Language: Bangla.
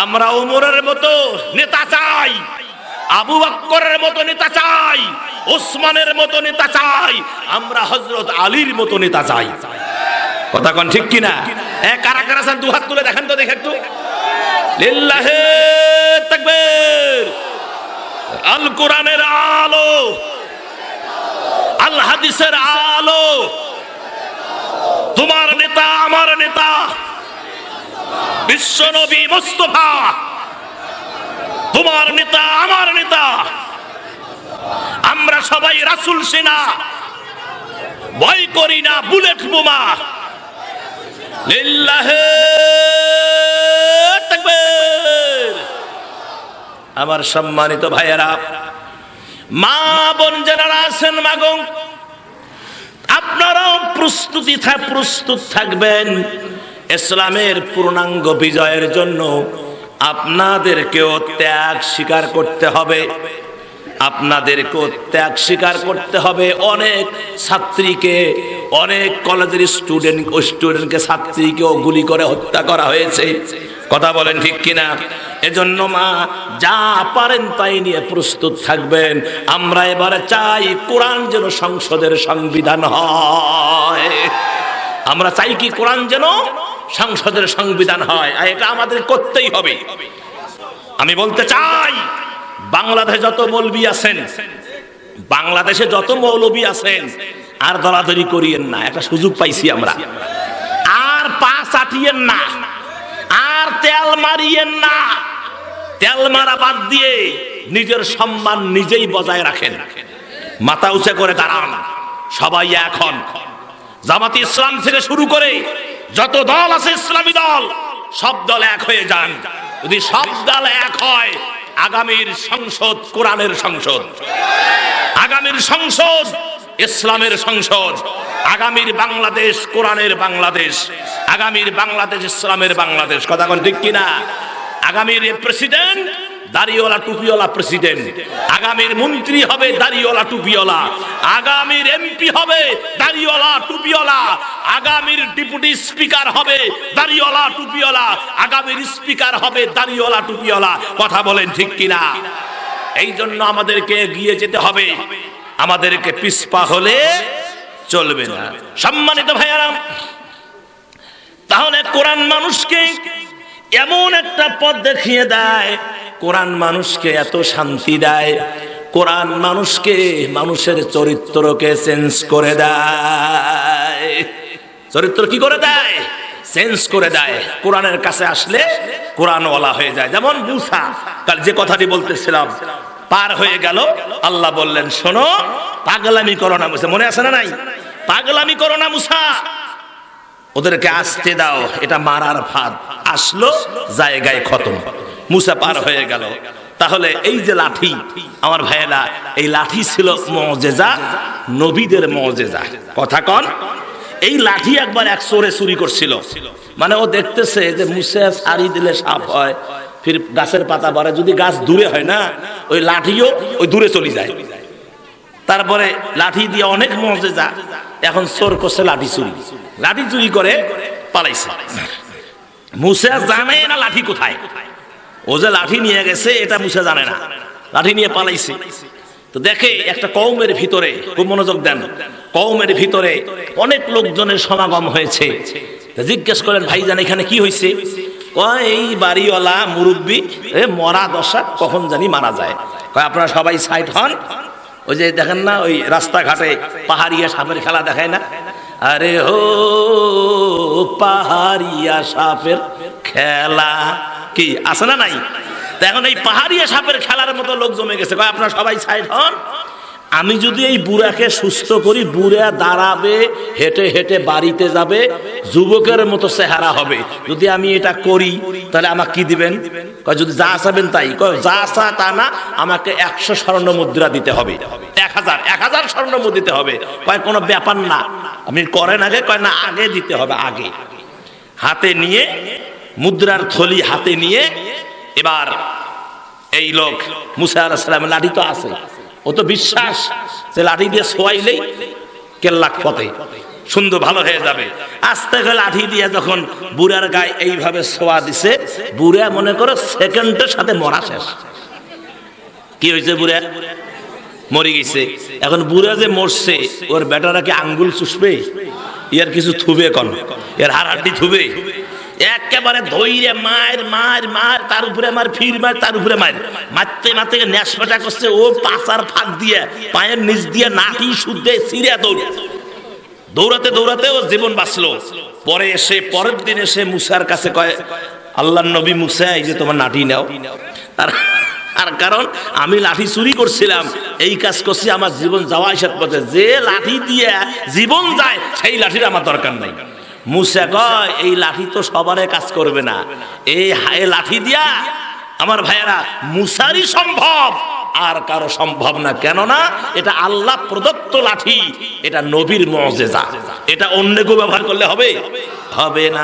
আমরা ওমরের মতো নেতা চাই, আবু বকরের মতো নেতা চাই, ওসমানের মতো নেতা চাই, আমরা হযরত আলীর মতো নেতা চাই। কথা কোন ঠিক কিনা? কারা কারা চান দুই হাত তুলে দেখেন তো, দেখেন তো। লিল্লাহি তাকবীর। আল কোরআনের আলো, আল হাদিসের আলো, তোমার নেতা আমার নেতা বিশ্ব নবী মুস্তাফা, তোমার নেতা আমার নেতা, আমরা সবাই রাসূল সেনা, ভয় করি না বুলেট বোমা। লিল্লাহি তাকবীর। আমার সম্মানিত ভাইয়েরা, মা বোন যারা আছেন, মাগো আপনারাও প্রস্তুত থাকবেন। ইসলামের পূর্ণাঙ্গ বিজয়ের জন্য আপনাদেরকেও ত্যাগ স্বীকার করতে হবে, আপনাদেরকেও ত্যাগ স্বীকার করতে হবে। অনেক ছাত্রীকে, অনেক কলেজের স্টুডেন্টকে ছাত্রীকেও গুলি করে হত্যা করা হয়েছে। কথা বলেন ঠিক কিনা? এজন্য মা যা পারেন তাই নিয়ে প্রস্তুত থাকবেন। আমরা এবারে চাই কোরআন যেন সংসদের সংবিধান হয়। আমরা চাই কি কোরআন যেন সংসদের সংবিধান হয়, আর এটা আমাদের করতেই হবে। আমি বলতে চাই, বাংলাদেশে যত মৌলবি আছেন, বাংলাদেশে যত মৌলবি আছেন, আর দলাদলি করিয়েন না। একটা সুযোগ পাইছি আমরা, আর পা চাটিয়েন না, আর তেল মারিয়েন না। তেল মারা বাদ দিয়ে নিজের সম্মান নিজেই বজায় রাখেন, মাথা উঁচু করে দাঁড়ান। সবাই এখন জামাতে ইসলাম থেকে শুরু করে যত দল আছে ইসলামী দল, সব দল এক হয়ে যান। যদি সব দল এক হয়, আগামীর সংসদ কোরআনের সংসদ, আগামীর সংসদ ইসলামের সংসদ, আগামীর বাংলাদেশ কোরআনের বাংলাদেশ, আগামীর বাংলাদেশ ইসলামের বাংলাদেশ। কথা কোন ঠিক কিনা? আগামীর প্রেসিডেন্ট দাড়িওয়ালা টুপিওয়ালা প্রেসিডেন্ট, আগামীর মন্ত্রী হবে দাড়িওয়ালা টুপিওয়ালা, আগামীর এমপি হবে দাড়িওয়ালা টুপিওয়ালা, আগামীর ডেপুটি স্পিকার হবে দাড়িওয়ালা টুপিওয়ালা, আগামীর স্পিকার হবে দাড়িওয়ালা টুপিওয়ালা। কথা বলেন ঠিক কিনা? এই জন্য আমাদেরকে এগিয়ে যেতে হবে, আমাদেরকে পিছপা হলে চলবে না। সম্মানিত ভাইয়ারা, তাহলে কোরআন মানুষকে এমন একটা পথ দেখিয়ে দেয়, কোরআন মানুষকে এত শান্তি দেয়, কোরআন মানুষকে, মানুষের চরিত্রকে চেঞ্জ করে দেয়। চরিত্র কি করে দেয়? চেঞ্জ করে দেয়। কোরআনের কাছে আসলে কোরআনওয়ালা হয়ে যায়। যেমন মুসা, কাল যে কথাটি বলতেছিলাম, পার হয়ে গেল, আল্লাহ বললেন শোনো, পাগলামি করো না মুসা। মনে আছে না নাই? পাগলামি করো না মুসা, ওদেরকে আসতে দাও, এটা মারার ফাঁদ। আসলো, জায়গায় খতম। মুসা পার হয়ে গেল। তাহলে এই যে লাঠি, আমার ভাইয়েরা, এই লাঠি ছিল মুজিজা, নবীদের মুজিজা। কথা কন। এই লাঠি একবার এক চোরে চুরি করছিল। মানে ও দেখতেছে যে মুসা ছাড়ি দিলে সাপ হয়, ফির গাছের পাতা পড়ে, যদি গাছ দূরে হয় না, ওই লাঠিও ওই দূরে চলে যায়। তারপরে লাঠি দিয়ে অনেক মুজিজা, এখন চোর করছে লাঠি চুরি। লাঠি চুরি করে পালাইছে। মুসা জানে না লাঠি কোথায়, ও যে লাঠি নিয়ে গেছে এটা মুসা জানে না, লাঠি নিয়ে পালাইছে। তো দেখে একটা কওমের ভিতরে, খুব মনোযোগ দেন, কওমের ভিতরে অনেক লোকজনের সমাগম হয়েছে। জিজ্ঞেস করেন, ভাইজান এখানে কি হয়েছে? এই বাড়িওয়ালা মুরব্বী মরা দশা, কখন জানি মারা যায়। আপনারা সবাই সাইড হন। ওই যে দেখেন না, ওই রাস্তাঘাটে পাহাড়িয়া সাপের খেলা দেখায় না? আরে হো পাহাড়িয়া সাপের খেলা, কি আছে না নাই? এখন এই পাহাড়িয়া সাপের খেলার মতো লোক জমে গেছে। আপনারা সবাই সাইড হন। আমি যদি এই বুড়াকে সুস্থ করি, বুড়া দাঁড়াবে, হেঁটে হেঁটে বাড়িতে যাবে, যুবকের মতো চেহারা হবে। যদি আমি এটা করি, তাহলে আমাকে কি দিবেন? যদি যা চাবেন তাই। যা চা তা না, আমাকে 100 স্বর্ণ মুদ্রা দিতে হবে, 1000 স্বর্ণ মুদ্রা দিতে হবে। কোনো ব্যাপার না, আপনি করেন আগে। না, আগে দিতে হবে, আগে। হাতে নিয়ে, মুদ্রার থলি হাতে নিয়ে, এবার এই লোক মুসা আলাইহিস সালামের লাঠি তো আছে, ও তো বিশ্বাস যে লাঠি দিয়ে ছোয়াইলেই কেল্লা ফতে। সুন্দর ভালো হয়ে যাবে। আস্তে করে লাঠি দিয়ে যখন বুড়ার গায়ে এইভাবে ছোঁয়া দিছে, বুড়া মনে করো সেকেন্ডের সাথে মরা শেষ। কি হয়েছে? বুড়া মরে গেছে। এখন বুড়া যে মরছে, ওর বেটারা কি আঙ্গুল চুষবে? এর কিছু থুবে কোন? এর হাড়হাড্ডি থুবে? একেবারে ধৈর্য মার মার মার, তার উপরে মার, ফির মার, তার উপরে মার, মারতে মারতে নেশপাটা করছে। ও পাছার ফাঁক দিয়ে পায়ের নিচ দিয়ে নাটি শুদ্ধে ছিঁড়ে দৌড়াতে দৌড়াতে ও জীবন বাঁচলো। পরে এসে পরের দিন এসে মুসার কাছে কয়, আল্লাহর নবী মুসা, এই যে তোমার নাটি নাও। আর কারণ আমি লাঠি চুরি করছিলাম, এই কাজ করছি, আমার জীবন যাওয়া আসার পথে। যে লাঠি দিয়ে জীবন যায় সেই লাঠির আমার দরকার নাই। মুসা কয়, এই লাঠি তো সবারে কাজ করবে না, এই লাঠি দিয়া আমার ভাইয়েরা মুসারই সম্ভব, আর কারো সম্ভব না। কেননা এটা আল্লাহ প্রদত্ত লাঠি, এটা নবীর মুজিজা, এটা অন্য কেউ ব্যবহার করলে হবে না।